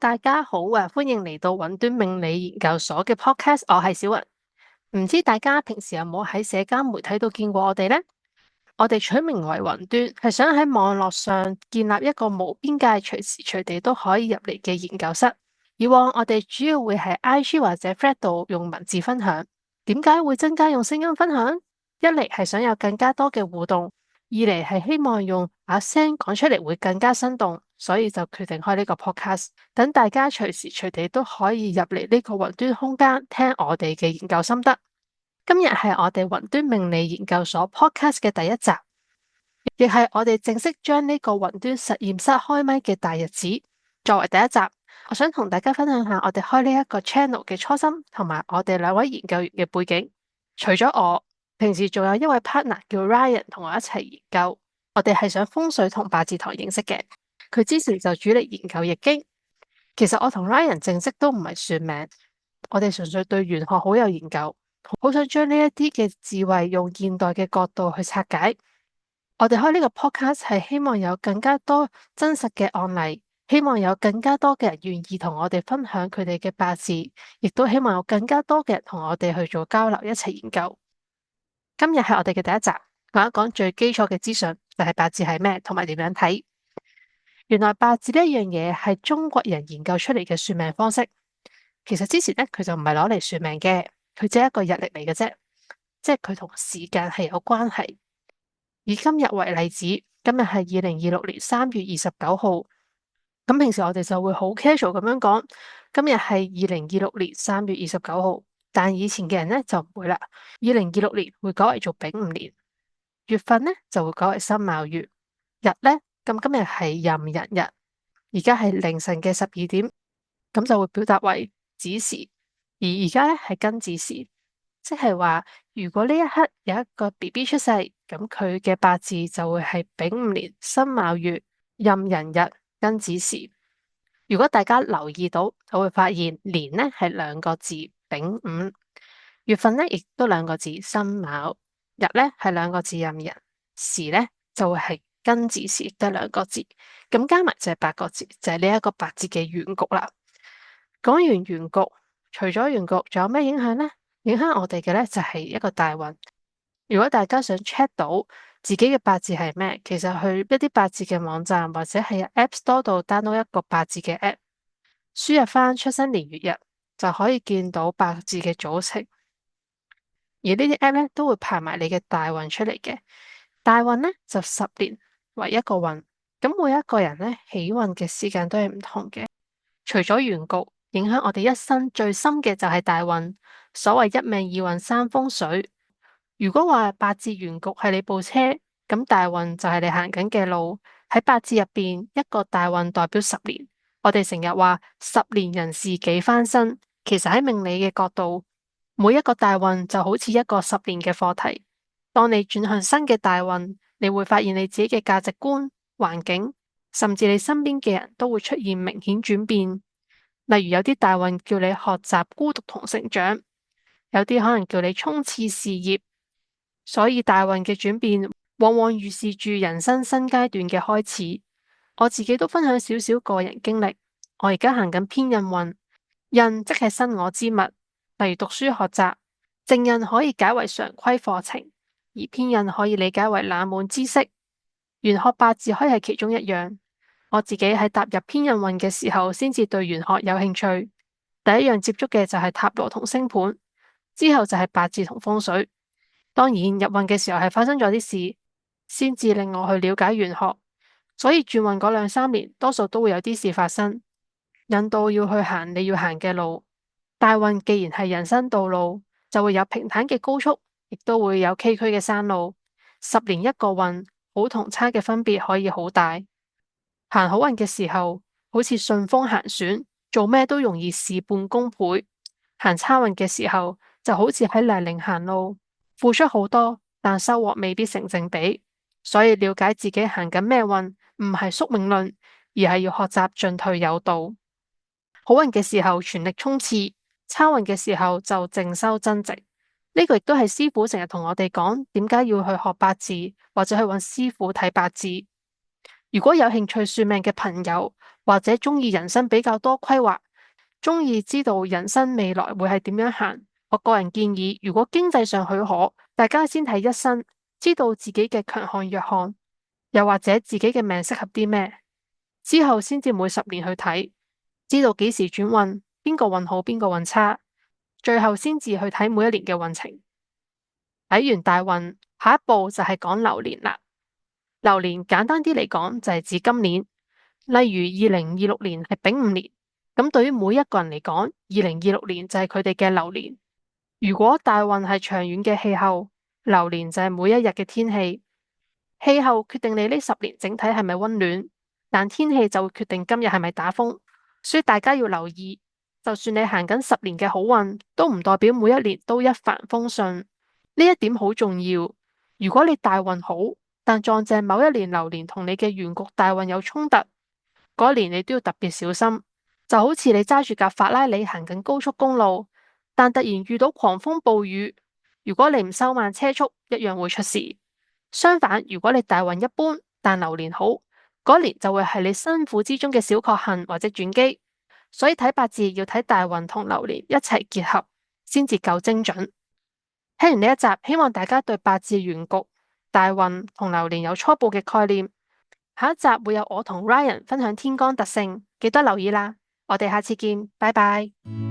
大家好啊！歡迎嚟到雲端命理研究所嘅 podcast，我係小雲。唔知大家平時有冇喺社交媒體度見過我哋呢？我哋取名為雲端，係想喺網絡上建立一個無邊界、隨時隨地都可以入嚟嘅研究室。以往我哋主要會喺 IG 或者 Thread 度用文字分享，點解會增加用聲音分享？一嚟係想有更加多嘅互動，二嚟係希望用把聲講出嚟會更加生動，所以就決定開呢個 podcast，等大家隨時隨地都可以入嚟呢個雲端空間聽我哋嘅研究心得。今日係我哋雲端命理研究所 podcast 嘅第一集，亦係我哋正式將呢個雲端實驗室開麥嘅大日子。作為第一集，我想同大家分享下我哋開呢一個 channel 嘅初心，同埋我哋兩位研究員嘅背景。除咗我，平時仲有一位 partner 叫 Ryan 同我一齊研究。我哋係上風水同八字堂認識嘅，佢之前就主力研究易經。其實我同 Ryan 正式都唔係算命，我哋純粹對玄學好有研究，好想將呢一啲嘅智慧用現代嘅角度去拆解。我哋開呢個 podcast 係希望有更加多真實嘅案例，希望有更加多嘅人願意同我哋分享佢哋嘅八字，亦都希望有更加多嘅人同我哋去做交流，一齊研究。今日係我哋嘅第一集，講一講最基礎嘅資訊，就係八字係咩，同埋點樣睇。原來八字呢一樣嘢係中國人研究出嚟嘅算命方式。其實之前咧，佢就唔係攞嚟算命嘅，佢只係一個日曆嚟嘅啫，即係佢同時間係有關係。以今日為例子，今日係2026年3月29號。咁平時我哋就會好 casual 咁樣講，今日係2026年3月29號。但以前嘅人咧就唔會啦，2026年會改為做丙午年，月份咧就會改為辛卯月，日咧咁今日係壬寅日，而家係凌晨嘅12點，咁就會表達為子時，而家咧係庚子時，即係話如果呢一刻有一個 BB 出世，咁佢嘅八字就會係丙午年、辛卯月、壬寅日、庚子時。如果大家留意到，就會發現年咧係兩個字丙午，月份咧亦都兩個字辛卯，日咧係兩個字壬寅，時咧就會係庚子時，得兩個字，咁加埋就係8個字，就係呢一個八字嘅原局啦。講完原局，除咗原局，仲有咩影響呢？影響我哋嘅咧就係一個大運。如果大家想 check 到自己嘅八字係咩，其實去一啲八字嘅網站或者係 App Store 度 download 一個八字嘅 app，輸入翻出生年月日，就可以見到八字嘅組成。而呢啲 app 咧都會排埋你嘅大運出嚟嘅。大運咧就10年為一個運，咁每一個人咧起運嘅時間都係唔同嘅。除咗原局，影響我哋一生最深嘅就係大運。所謂一命二運三風水。如果話八字原局係你部車，咁大運就係你行緊嘅路。喺八字入邊，一個大運代表10年。我哋成日話10年人事幾翻身，其實喺命理嘅角度，每一個大運就好似一個10年嘅課題。當你轉向新嘅大運，你會發現你自己嘅價值觀、環境，甚至你身邊嘅人都會出現明顯轉變。例如有啲大運叫你學習孤獨同成長，有啲可能叫你衝刺事業。所以大運嘅轉變往往預示住人生新階段嘅開始。我自己都分享少少個人經歷。我而家行緊偏印運，印即係新我之物，例如讀書學習。正印可以解為常規課程，而偏印可以理解為冷門知識。玄學八字可以係其中一樣。我自己喺踏入偏印運嘅時候，先至對玄學有興趣。第一樣接觸嘅就係塔羅同星盤，之後就係八字同風水。當然入運嘅時候係發生咗啲事，先至令我去了解玄學。所以轉運嗰2-3年，多數都會有啲事發生，引導要去行你要行嘅路。大運既然係人生道路，就會有平坦嘅高速，亦都會有崎嶇嘅山路。10年一個運，好同差嘅分別可以好大。行好運嘅時候，好似順風行船，做咩都容易事半功倍。行差運嘅時候，就好似喺泥濘行路，付出好多，但收穫未必成正比。所以了解自己行緊咩運，唔係宿命論，而係要學習進退有道。好運嘅時候全力衝刺，差運嘅時候就靜修增值。呢個亦都係師傅成日同我哋講，點解要去學八字，或者去揾師傅睇八字。如果有興趣算命嘅朋友，或者中意人生比較多規劃，中意知道人生未來會係點樣行。我個人建議，如果經濟上許可，大家先睇一生，知道自己嘅強項弱項，又或者自己嘅命適合啲咩，之後先至每10年去睇，知道幾時轉運，邊個運好，邊個運差，最後先至去睇每一年嘅運程。睇完大運，下一步就係講流年啦。流年簡單啲嚟講就係指今年，例如2026年係丙午年，咁對於每一個人嚟講，2026年就係佢哋嘅流年。如果大運係長遠嘅氣候，流年就係每一日嘅天氣。氣候決定你呢10年整體係咪溫暖，但天氣就會決定今日係咪打風，所以大家要留意，就算你行緊10年嘅好運，都唔代表每一年都一帆風順，呢一點好重要。如果你大運好，但撞正某一年流年同你嘅原局大運有衝突，嗰年你都要特別小心。就好似你揸住架法拉利行緊高速公路，但突然遇到狂風暴雨，如果你唔收慢車速，一樣會出事。相反，如果你大運一般，但流年好，嗰年就會係你辛苦之中嘅小確幸或者轉機。所以睇八字要睇大運同流年一齊結合，先至夠精準。聽完呢一集，希望大家對八字原局、大運同流年有初步嘅概念。下一集會有我同 Ryan 分享天干特性，記得留意啦。我哋下次見，拜拜。